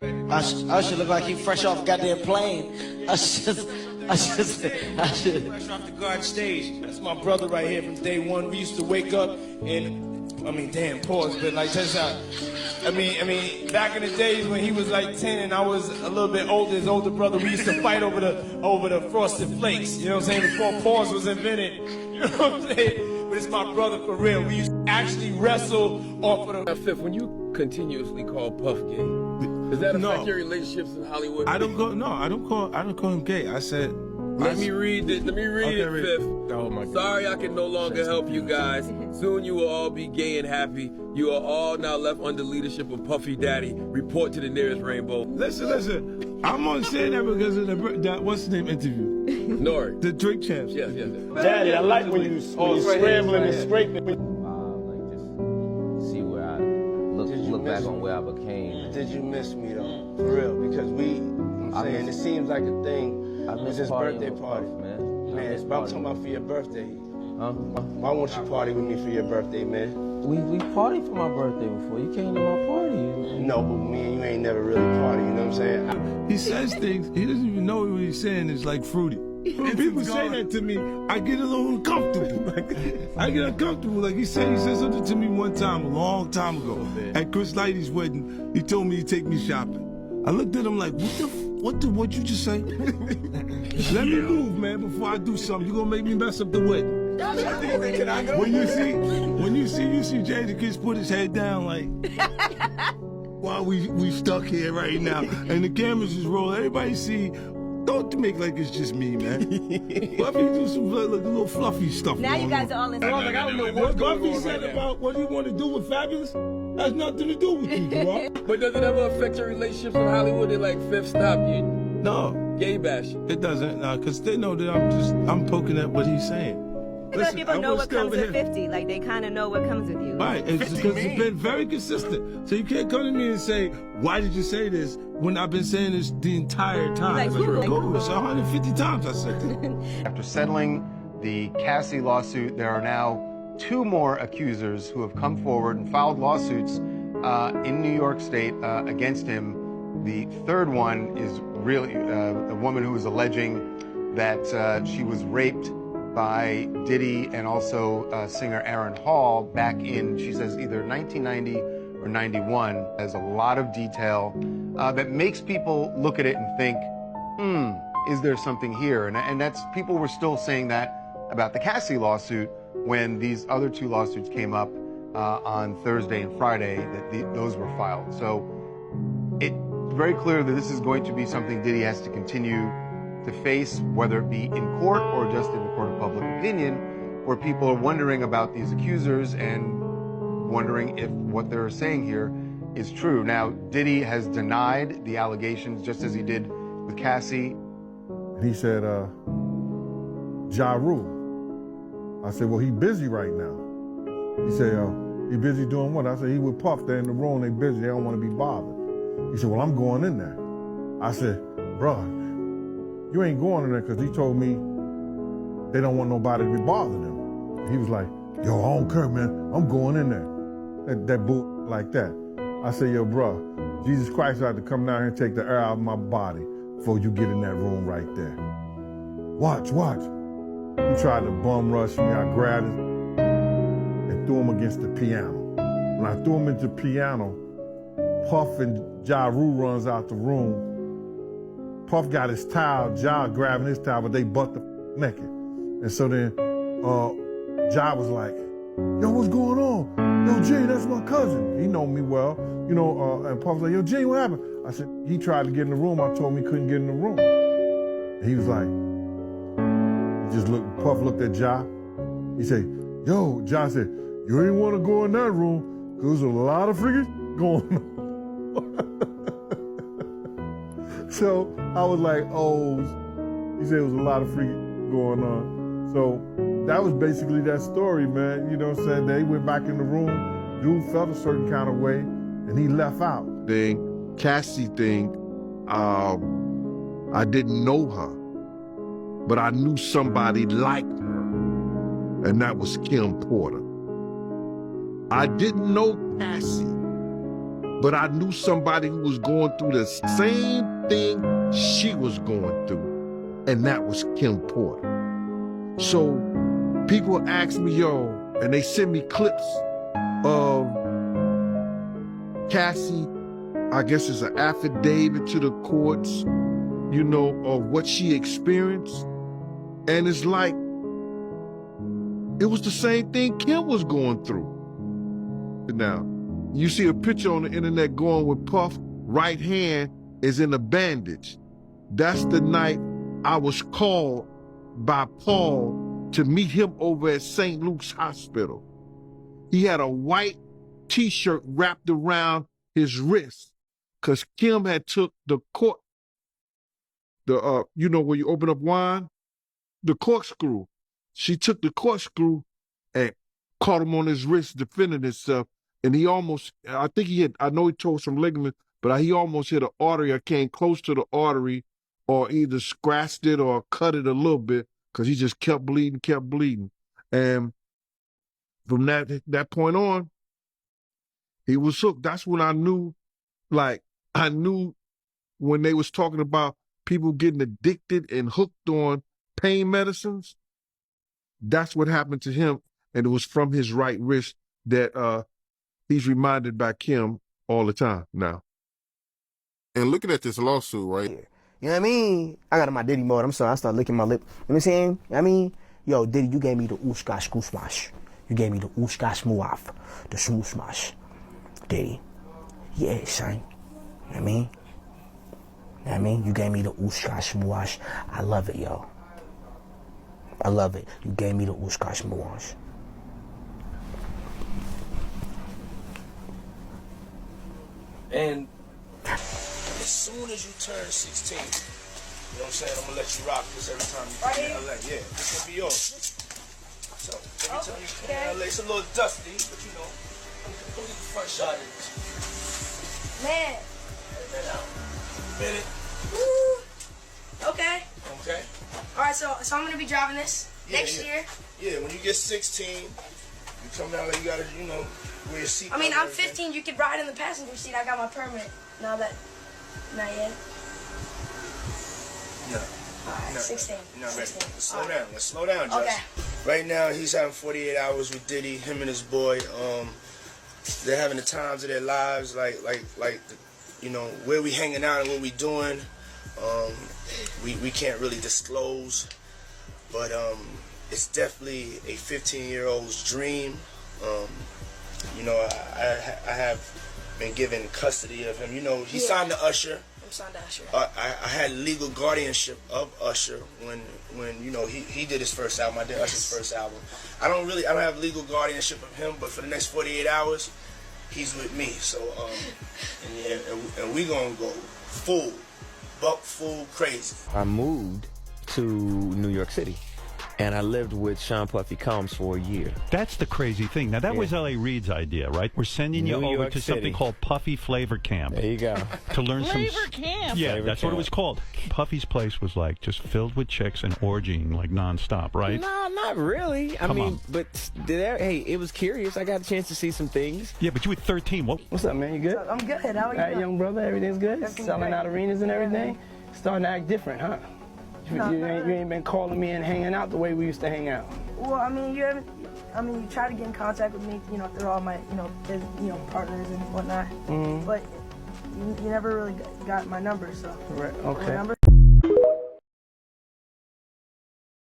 Usher look like he fresh off a goddamn plane. I should. Fresh off the guard stage. That's my brother right here from day one. We used to wake up and, I mean, damn, pause, but like, check this out. I mean, back in the days when he was like 10 and I was a little bit older, his older brother, we used to fight over the Frosted Flakes. You know what I'm saying? Before pause was invented. You know what I'm saying? But it's my brother for real. We used to actually wrestle off of the... Fifth, when you continuously call Puff gay, does that affect your relationships in Hollywood? I don't call him gay. I said, let me read it, Fifth. Oh my God. Sorry I can no longer help you guys. Soon you will all be gay and happy. You are all now left under leadership of Puffy Daddy. Report to the nearest rainbow. Listen. I'm only saying that because of that what's the name interview? Nori. The Drink Champs. Yes. Daddy, I like when you scrambling and scraping. Like just see where I look back on where I became. Did you miss me though? For real, because it seems like a thing. It's his birthday party, man. Man, but I'm talking about for your birthday. Huh? Why won't you party with me for your birthday, man? We partied for my birthday before. You came to my party. No, but me and you ain't never really party. You know what I'm saying? He says things. He doesn't even know what he's saying is like fruity. When people say that to me, I get a little uncomfortable. I get uncomfortable. Like he said something to me one time, a long time ago, at Chris Lighty's wedding. He told me to take me shopping. I looked at him like, what you just say? Let me move, man, before I do something. You gonna make me mess up the wedding. Can I go? When you see Jadakiss put his head down like, while we stuck here right now, and the cameras is rolling, everybody see. Don't make like it's just me, man. Buffy do some like, little fluffy stuff. Now you guys are all in. I don't know what Buffy said about what you want to do with Fabulous. Has nothing to do with you, bro. But does it ever affect your relationships in Hollywood? They like, Fifth, stop you. No. Gay bash. It doesn't, because they know that I'm poking at what he's saying. But people know what comes with 50. Like, they kind of know what comes with you. Right, because it's been very consistent. So you can't come to me and say, why did you say this, when I've been saying this the entire time. Like, It's 150 times I said that. After settling the Cassie lawsuit, there are now 2 more accusers who have come forward and filed lawsuits in New York State against him. The third one is really a woman who is alleging that she was raped by Diddy and also singer Aaron Hall back in, she says, either 1990 or 91. There's a lot of detail that makes people look at it and think, is there something here? And that's, people were still saying that about the Cassie lawsuit when these other 2 lawsuits came up on Thursday and Friday, that those were filed. So it's very clear that this is going to be something Diddy has to continue to face, whether it be in court or just in the court of public opinion, where people are wondering about these accusers and wondering if what they're saying here is true. Now, Diddy has denied the allegations, just as he did with Cassie. He said, Ja Rule. I said, well, he busy right now. He said, he busy doing what? I said, he with Puff, they're in the room, they busy, they don't want to be bothered. He said, well, I'm going in there. I said, bruh, you ain't going in there because he told me they don't want nobody to be bothering them. He was like, yo, I don't care, man. I'm going in there. That bull like that. I said, yo, bro, Jesus Christ had to come down here and take the air out of my body before you get in that room right there. Watch. He tried to bum rush me. I grabbed him and threw him against the piano. When I threw him into the piano, Puff and Ja Rule runs out the room. Puff got his towel, Ja grabbing his towel, but they butt the naked. And so then Ja was like, yo, what's going on? Yo, Jay, that's my cousin. He know me well. You know, and Puff was like, yo, Jay, what happened? I said, he tried to get in the room. I told him he couldn't get in the room. And he was like, Puff looked at Ja. He said, yo, Ja said, you ain't want to go in that room because there's a lot of freaking going on. So I was like, oh, he said it was a lot of freaking going on. So that was basically that story, man. You know what I'm saying? They went back in the room, dude felt a certain kind of way, and he left out. The Cassie thing, I didn't know her, but I knew somebody like her, and that was Kim Porter. I didn't know Cassie, but I knew somebody who was going through the same thing she was going through, and that was Kim Porter. So people ask me, yo, and they send me clips of Cassie, I guess it's an affidavit to the courts, you know, of what she experienced. And it's like, it was the same thing Kim was going through. Now, you see a picture on the internet going with Puff, right hand is in a bandage. That's the night I was called by Paul to meet him over at St. Luke's Hospital. He had a white t-shirt wrapped around his wrist because Kim had took the cork, you know, where you open up wine, the corkscrew. She took the corkscrew and caught him on his wrist defending himself. And he almost, I think he had, I know he tore some ligament, but he almost hit an artery or came close to the artery or either scratched it or cut it a little bit because he just kept bleeding. And from that point on, he was hooked. That's when I knew, when they was talking about people getting addicted and hooked on pain medicines, that's what happened to him. And it was from his right wrist that he's reminded by Kim all the time now. And looking at this lawsuit, right? You know what I mean? I got in my Diddy mode. I'm sorry, I started licking my lip. You know what I'm saying? I mean, yo, Diddy, you gave me the ooshka screw smash. You gave me the ooshka smooth off. The smooth smash. Diddy. Yeah, son. You know what I mean? You know what I mean? You gave me the ooshka smooth wash. I love it, yo. I love it. You gave me the ooshka smooth wash. And as soon as you turn 16, you know what I'm saying, I'm gonna let you rock this every time you come in LA. Yeah, this gonna be yours. So every time you come in LA, it's a little dusty, but you know, go get the front shot of this. Man. That out. Minute. Woo. Okay. Okay. All right, so I'm gonna be driving this next year. Yeah, when you get 16, you come down there, you gotta, you know, wear your seat. I mean, I'm 15. You could ride in the passenger seat. I got my permit. Not yet. No. All right, 16. No, 16. Let's slow down. Let's slow down, Josh. Okay. Right now, he's having 48 hours with Diddy, him and his boy. They're having the times of their lives, like, you know, where we hanging out and what we doing. We can't really disclose, but it's definitely a 15-year-old's dream. You know, I have been given custody of him. You know, he signed to Usher. I'm signed to Usher. I had legal guardianship of Usher when you know he did his first album. I did Usher's first album. I don't have legal guardianship of him, but for the next 48 hours, he's with me. So and we gonna go full crazy. I moved to New York City, and I lived with Sean Puffy Combs for a year. That's the crazy thing. Now, that was L.A. Reid's idea, right? We're sending you over to something called Puffy Flavor Camp. There you go. To learn Flavor Camp? Yeah, Flavor that's Camp. what it was called. Puffy's place was like just filled with chicks and orgying like nonstop, right? No, not really. Come on. But hey, it was curious. I got a chance to see some things. Yeah, but you were 13. What's up, man? You good? I'm good. How are you? All right, young brother, everything's good? Everything's Selling great. out arenas and everything? Starting to act different, huh? No, You ain't been calling me and hanging out the way we used to hang out. Well, I mean, you try to get in contact with me, you know, through all my, partners and whatnot. Mm-hmm. But you never really got my number, so. Right, My okay. number?